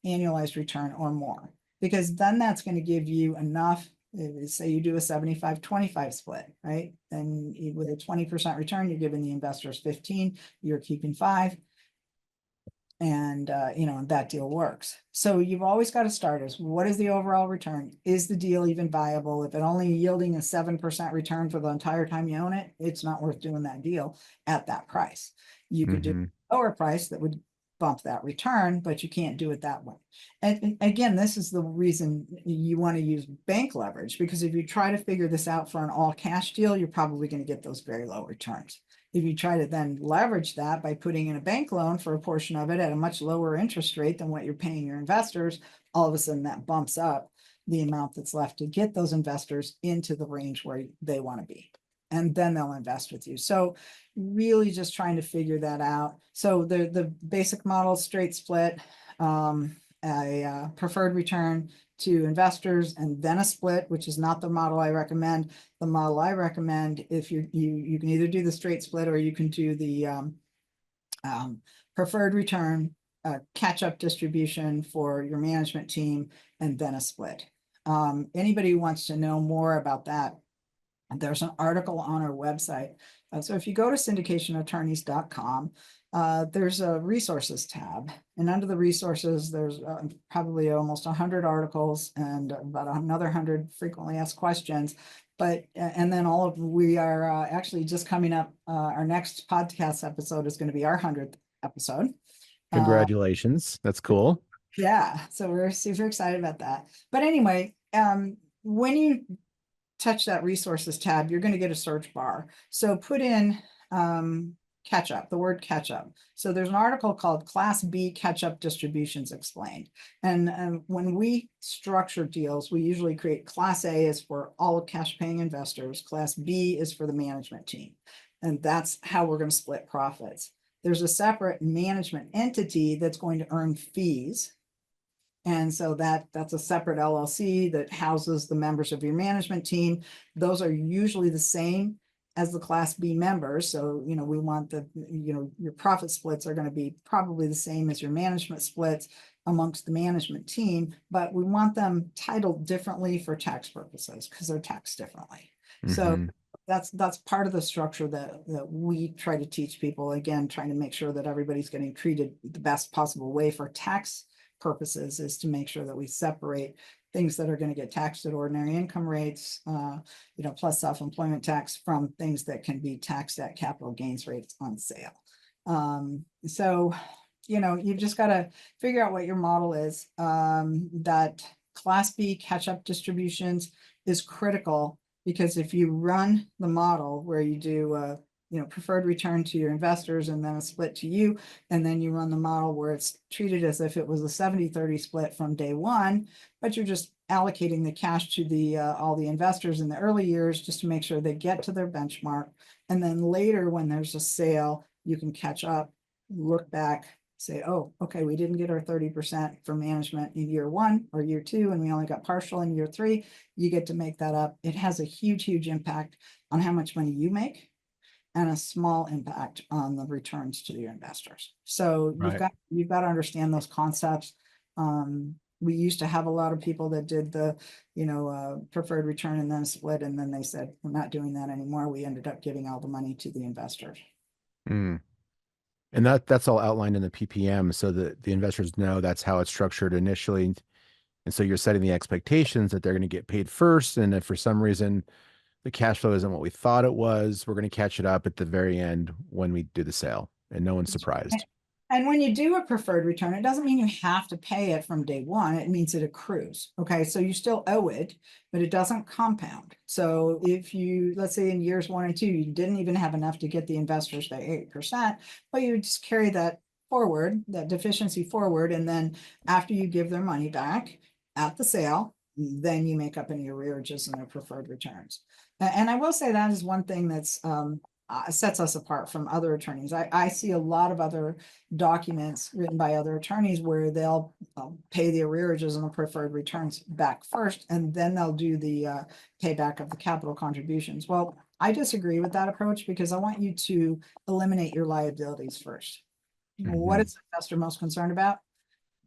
annualized return or more, because then that's going to give you enough. Say you do a 75-25 split, right? Then with a 20% return, you're giving the investors 15, you're keeping 5. And, that deal works. So you've always got to start as, what is the overall return? Is the deal even viable? If it only yielding a 7% return for the entire time you own it, it's not worth doing that deal at that price. You could do a lower price that would bump that return, but you can't do it that way. And again, this is the reason you want to use bank leverage, because if you try to figure this out for an all cash deal, you're probably going to get those very low returns. If you try to then leverage that by putting in a bank loan for a portion of it at a much lower interest rate than what you're paying your investors, all of a sudden that bumps up the amount that's left to get those investors into the range where they want to be. And then they'll invest with you. So really just trying to figure that out. So the basic model, straight split, a preferred return to investors, and then a split, which is not the model I recommend. The model I recommend, if you can either do the straight split or you can do the preferred return, catch-up distribution for your management team, and then a split. Anybody who wants to know more about that, there's an article on our website. So if you go to syndicationattorneys.com, there's a resources tab, and under the resources, there's probably almost 100 articles and about another 100 frequently asked questions. But, and then we are actually just coming up, our next podcast episode is going to be our 100th episode. Congratulations. That's cool. Yeah. So we're super excited about that. But anyway, when you touch that resources tab, you're going to get a search bar. So put in catch up, the word catch up. So there's an article called Class B Catch-Up Distributions Explained. And when we structure deals, we usually create Class A is for all cash paying investors. Class B is for the management team. And that's how we're going to split profits. There's a separate management entity that's going to earn fees. And so that's a separate LLC that houses the members of your management team. Those are usually the same as the Class B members. So, we want your profit splits are going to be probably the same as your management splits amongst the management team, but we want them titled differently for tax purposes because they're taxed differently. So that's part of the structure that we try to teach people, again, trying to make sure that everybody's getting treated the best possible way for tax purposes is to make sure that we separate things that are going to get taxed at ordinary income rates, plus self-employment tax, from things that can be taxed at capital gains rates on sale. So, you've just got to figure out what your model is. That Class B catch-up distributions is critical, because if you run the model where you do preferred return to your investors and then a split to you, and then you run the model where it's treated as if it was a 70-30 split from day one, but you're just allocating the cash to the all the investors in the early years just to make sure they get to their benchmark. And then later, when there's a sale, you can catch up, look back, say, oh, okay, we didn't get our 30% for management in year 1 or year 2, and we only got partial in year 3. You get to make that up. It has a huge, huge impact on how much money you make, and a small impact on the returns to your investors. So you've got to understand those concepts. We used to have a lot of people that did the, preferred return and then split, and then they said, we're not doing that anymore. We ended up giving all the money to the investors. Mm. And that's all outlined in the PPM, so that the investors know that's how it's structured initially. And so you're setting the expectations that they're going to get paid first. And if for some reason the cash flow isn't what we thought it was, we're going to catch it up at the very end when we do the sale, and no one's surprised. And when you do a preferred return, it doesn't mean you have to pay it from day one. It means it accrues. Okay. So you still owe it, but it doesn't compound. So if you, let's say in years 1 and 2, you didn't even have enough to get the investors their 8%, well, you just carry that forward, that deficiency forward. And then after you give their money back at the sale, then you make up any arrearages in their preferred returns. And I will say that is one thing that's sets us apart from other attorneys. I see a lot of other documents written by other attorneys where they'll pay the arrearages and the preferred returns back first, and then they'll do the payback of the capital contributions. Well, I disagree with that approach, because I want you to eliminate your liabilities first. What is the investor most concerned about?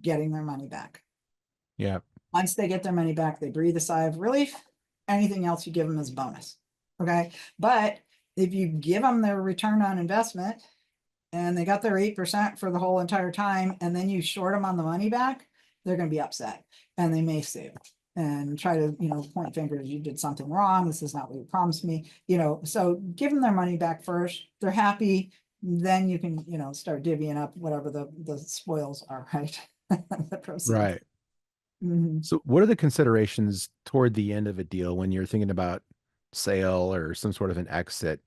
Getting their money back. Yeah. Once they get their money back, they breathe a sigh of relief. Anything else you give them is bonus. Okay. But if you give them their return on investment and they got their 8% for the whole entire time, and then you short them on the money back, they're going to be upset, and they may sue and try to, point fingers. You did something wrong. This is not what you promised me, so give them their money back first. They're happy. Then you can, start divvying up whatever the spoils are, right? The proceeds. Right. So what are the considerations toward the end of a deal when you're thinking about sale or some sort of an exit?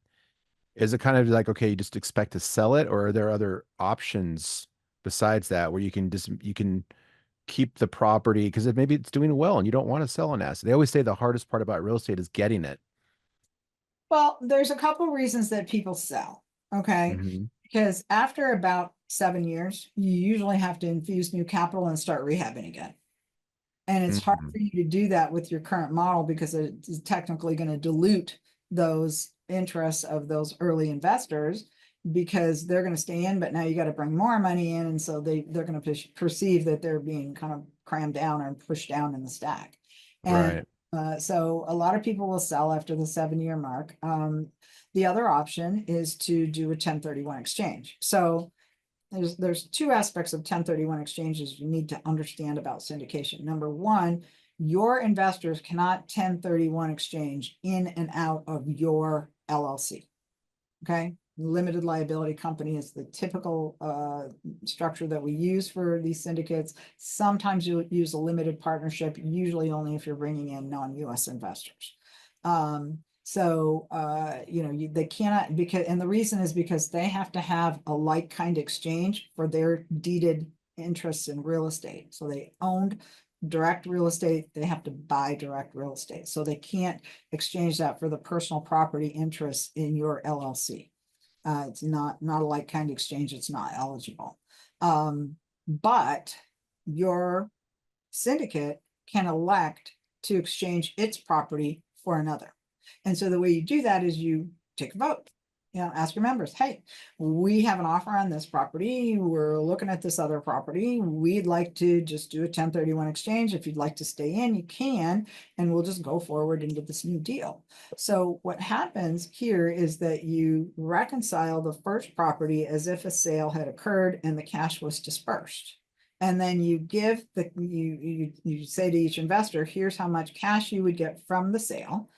Is it kind of like, okay, you just expect to sell it, or are there other options besides that where you can keep the property because maybe it's doing well and you don't want to sell an asset? They always say the hardest part about real estate is getting it. Well, there's a couple of reasons that people sell. Okay. Because after about 7 years, you usually have to infuse new capital and start rehabbing again. And it's hard for you to do that with your current model, because it's technically going to dilute those interests of those early investors, because they're going to stay in, but now you got to bring more money in. And so they're going to perceive that they're being kind of crammed down or pushed down in the stack. And so a lot of people will sell after the 7-year mark. The other option is to do a 1031 exchange. So there's 2 aspects of 1031 exchanges you need to understand about syndication. Number 1, your investors cannot 1031 exchange in and out of your LLC. Okay. Limited liability company is the typical structure that we use for these syndicates. Sometimes you'll use a limited partnership, usually only if you're bringing in non-US investors. They cannot, and the reason is because they have to have a like kind exchange for their deeded interests in real estate. So they owned direct real estate, they have to buy direct real estate. So they can't exchange that for the personal property interests in your LLC. It's not a like kind exchange. It's not eligible. But your syndicate can elect to exchange its property for another. And so the way you do that is you take a vote, ask your members, hey, we have an offer on this property. We're looking at this other property. We'd like to just do a 1031 exchange. If you'd like to stay in, you can, and we'll just go forward into this new deal. So what happens here is that you reconcile the first property as if a sale had occurred and the cash was dispersed. And then you give you say to each investor, here's how much cash you would get from the sale.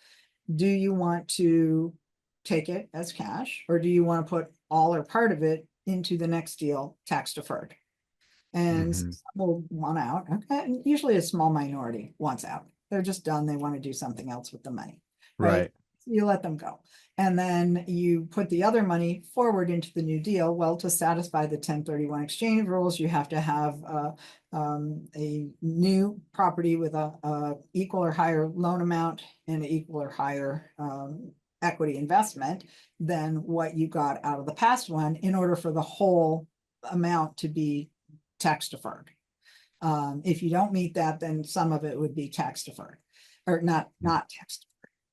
Do you want to take it as cash, or do you want to put all or part of it into the next deal tax deferred? And some Hmm. will want out. Okay. Usually a small minority wants out. They're just done. They want to do something else with the money, right? Right. You let them go. And then you put the other money forward into the new deal. Well, to satisfy the 1031 exchange rules, you have to have a new property with a equal or higher loan amount and an equal or higher equity investment than what you got out of the past one in order for the whole amount to be tax deferred. If you don't meet that, then some of it would be tax deferred, or not tax deferred.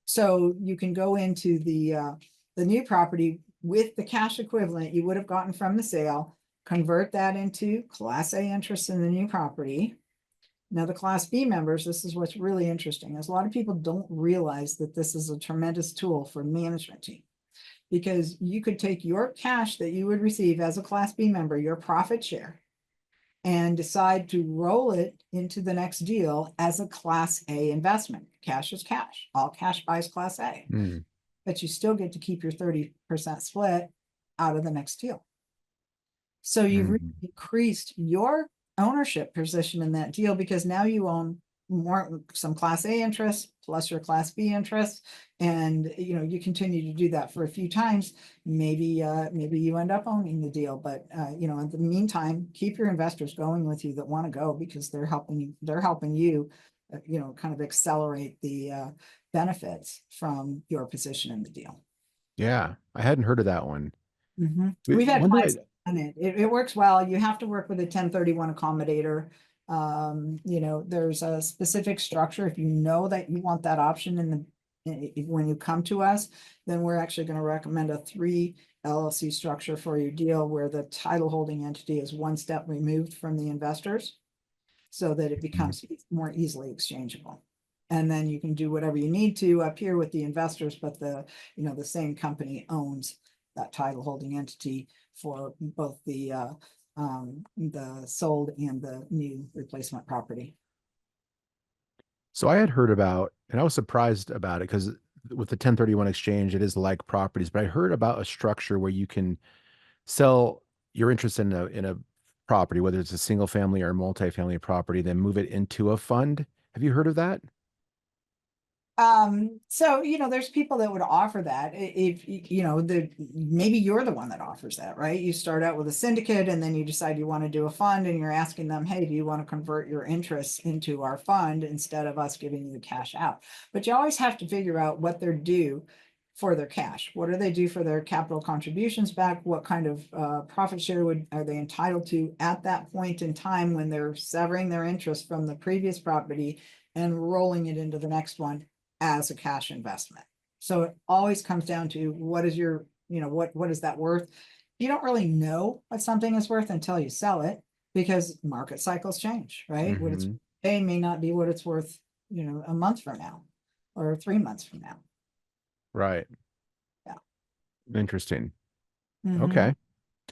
So you can go into the new property with the cash equivalent you would have gotten from the sale, convert that into Class A interest in the new property. Now, the Class B members, this is what's really interesting, is a lot of people don't realize that this is a tremendous tool for management team, because you could take your cash that you would receive as a Class B member, your profit share, and decide to roll it into the next deal as a Class A investment. Cash is cash. All cash buys Class A. Mm. But you still get to keep your 30% split out of the next deal. So you've really Mm. increased your ownership position in that deal, because now you own some Class A interest plus your Class B interest, and you continue to do that for a few times. Maybe you end up owning the deal, but in the meantime, keep your investors going with you that want to go, because they're helping you kind of accelerate the benefits from your position in the deal. Yeah, I hadn't heard of that one. We've had One thing clients on it. It works well. You have to work with a 1031 accommodator. There's a specific structure. If you know that you want that option when you come to us, then we're actually going to recommend a 3 LLC structure for your deal, where the title holding entity is one step removed from the investors, so that it becomes more easily exchangeable. And then you can do whatever you need to up here with the investors, but the same company owns that title holding entity for both the sold and the new replacement property. So I had heard about, and I was surprised about it because with the 1031 exchange, it is like properties, but I heard about a structure where you can sell your interest in a property, whether it's a single family or multifamily property, then move it into a fund. Have you heard of that? So there's people that would offer that. If maybe you're the one that offers that, right? You start out with a syndicate, and then you decide you want to do a fund, and you're asking them, hey, do you want to convert your interests into our fund instead of us giving you the cash out? But you always have to figure out what they're due for their cash. What do they do for their capital contributions back? What kind of profit share are they entitled to at that point in time when they're severing their interest from the previous property and rolling it into the next one as a cash investment? So it always comes down to what is what is that worth? You don't really know what something is worth until you sell it, because market cycles change, right? What it's Hmm. paying may not be what it's worth, a month from now or 3 months from now. Right. Yeah. Interesting. Mhm. Okay.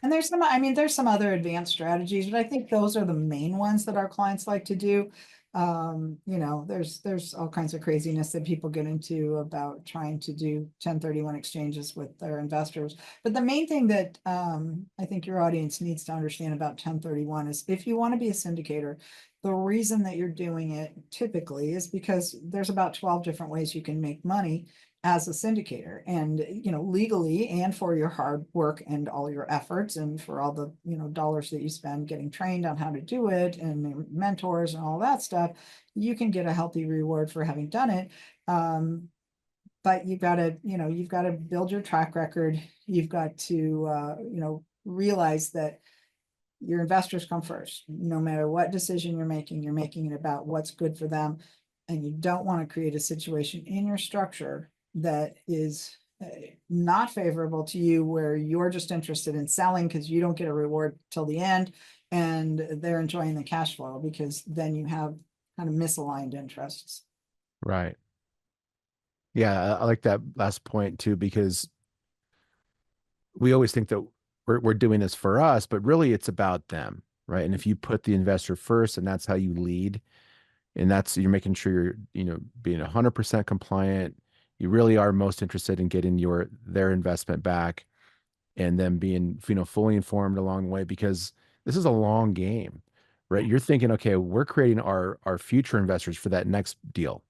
And there's some other advanced strategies, but I think those are the main ones that our clients like to do. There's all kinds of craziness that people get into about trying to do 1031 exchanges with their investors. But the main thing that I think your audience needs to understand about 1031 is, if you want to be a syndicator, the reason that you're doing it typically is because there's about 12 different ways you can make money as a syndicator, and legally, and for your hard work and all your efforts, and for all the dollars that you spend getting trained on how to do it, and mentors and all that stuff, you can get a healthy reward for having done it. But you've got to build your track record. You've got to realize that your investors come first. No matter what decision you're making it about what's good for them. And you don't want to create a situation in your structure that is not favorable to you, where you're just interested in selling because you don't get a reward till the end, and they're enjoying the cash flow, because then you have kind of misaligned interests. Right. Yeah, I like that last point too, because we always think that we're doing this for us, but really it's about them. right? And if you put the investor first and that's how you lead, and that's you're making sure you're, being 100% compliant, you really are most interested in getting their investment back and then being, fully informed along the way, because this is a long game, right? You're thinking, okay, we're creating our future investors for that next deal,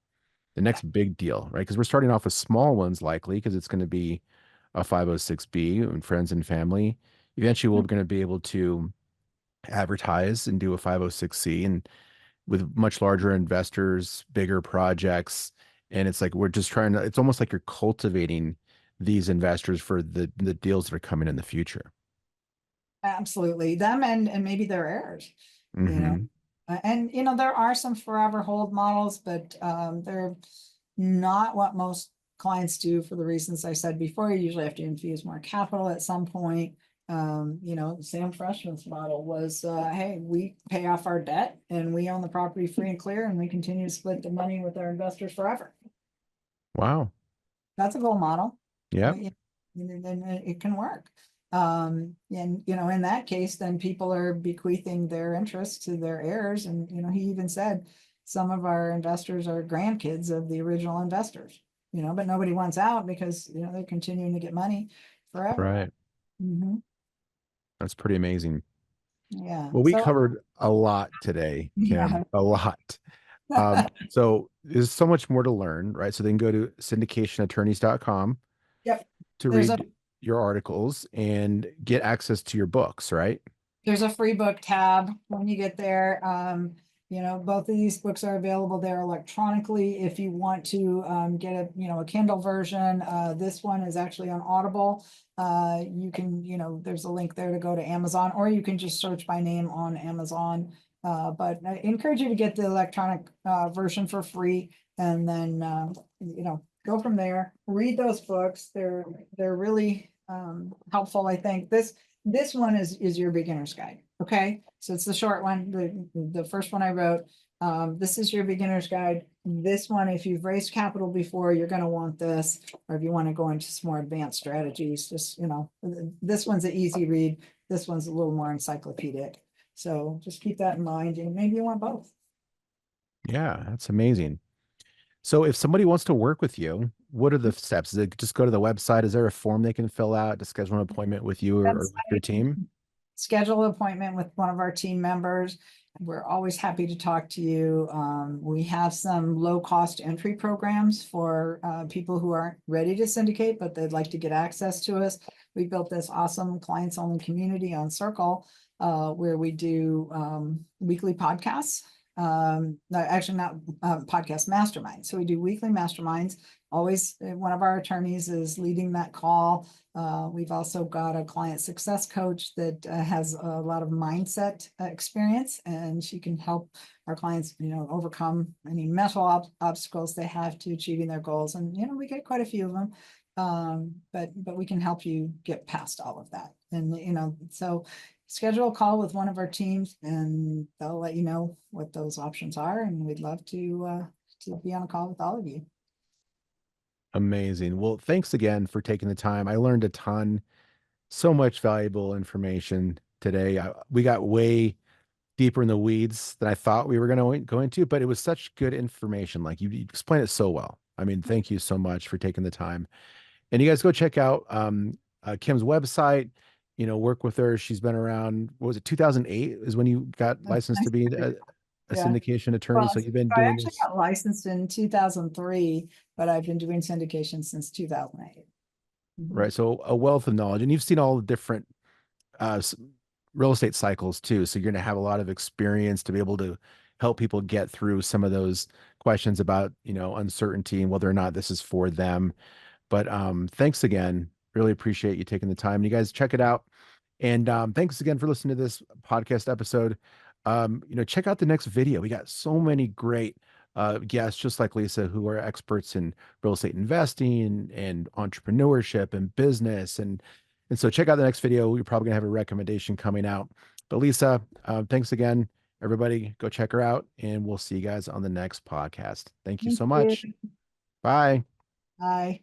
the Yeah. next big deal, right? Because we're starting off with small ones likely because it's going to be a 506B and friends and family. Eventually, we're going to be able to advertise and do a 506C and with much larger investors, bigger projects. And it's like we're just trying to, it's almost like you're cultivating these investors for the deals that are coming in the future. Absolutely. Them and maybe their heirs, you know. Hmm. And there are some forever hold models, but they're not what most clients do for the reasons I said before. You usually have to infuse more capital at some point. Sam Freshman's model was, hey, we pay off our debt and we own the property free and clear, and we continue to split the money with our investors forever. Wow. That's a goal model. Yep. Then it can work. And in that case, then people are bequeathing their interests to their heirs. And he even said some of our investors are grandkids of the original investors, but nobody wants out because they're continuing to get money forever. Right. Mhm. That's pretty amazing. Yeah. Well, we So covered a lot today, Kim, yeah. a lot. So there's so much more to learn, right? So they can go to syndicationattorneys.com Yep. to There's a read your articles and get access to your books, right? There's a free book tab when you get there. Both of these books are available there electronically. If you want to get a Kindle version, this one is actually on Audible. You can, there's a link there to go to Amazon, or you can just search by name on Amazon. But I encourage you to get the electronic version for free, and then go from there. Read those books. They're really helpful. I think this one is your beginner's guide. Okay. So it's the short one, the first one I wrote. This is your beginner's guide. This one, if you've raised capital before, you're going to want this, or if you want to go into some more advanced strategies, just, this one's an easy read. This one's a little more encyclopedic. So just keep that in mind, and maybe you want both. Yeah, that's amazing. So if somebody wants to work with you, what are the steps? Is it just go to the website? Is there a form they can fill out to schedule an appointment with you or with your team? Schedule an appointment with one of our team members. We're always happy to talk to you. We have some low-cost entry programs for people who aren't ready to syndicate, but they'd like to get access to us. We built this awesome clients-only community on Circle, where we do weekly podcasts. No, actually not podcast masterminds. So we do weekly masterminds. Always one of our attorneys is leading that call. We've also got a client success coach that has a lot of mindset experience, and she can help our clients, overcome any mental obstacles they have to achieving their goals. And, we get quite a few of them. But we can help you get past all of that. And, so schedule a call with one of our teams and they'll let you know what those options are. And we'd love to be on a call with all of you. Amazing. Well, thanks again for taking the time. I learned a ton, so much valuable information today. We got way deeper in the weeds than I thought we were going to go into, but it was such good information. Like you explained it so well. I mean, thank you so much for taking the time. And you guys go check out Kim's website, work with her. She's been around, what was it, 2008 is when you got licensed to be a Yeah. syndication attorney. Well, So you've been I doing actually this, got licensed in 2003, but I've been doing syndication since 2008. right? So a wealth of knowledge, and you've seen all the different uh, s- real estate cycles too. So you're going to have a lot of experience to be able to help people get through some of those questions about, uncertainty and whether or not this is for them. But thanks again. Really appreciate you taking the time. You guys check it out. And thanks again for listening to this podcast episode. Check out the next video. We got so many great guests, just like Lisa, who are experts in real estate investing and entrepreneurship and business. And so check out the next video. We're probably gonna have a recommendation coming out. But Lisa, thanks again. Everybody go check her out, and we'll see you guys on the next podcast. Thank you Thank so you. much. Bye. Bye.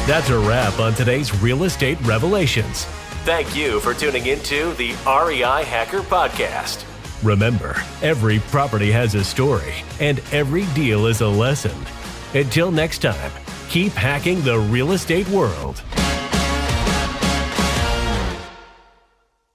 That's a wrap on today's Real Estate Revelations. Thank you for tuning into the REI Hacker Podcast. Remember, every property has a story, and every deal is a lesson. Until next time, keep hacking the real estate world.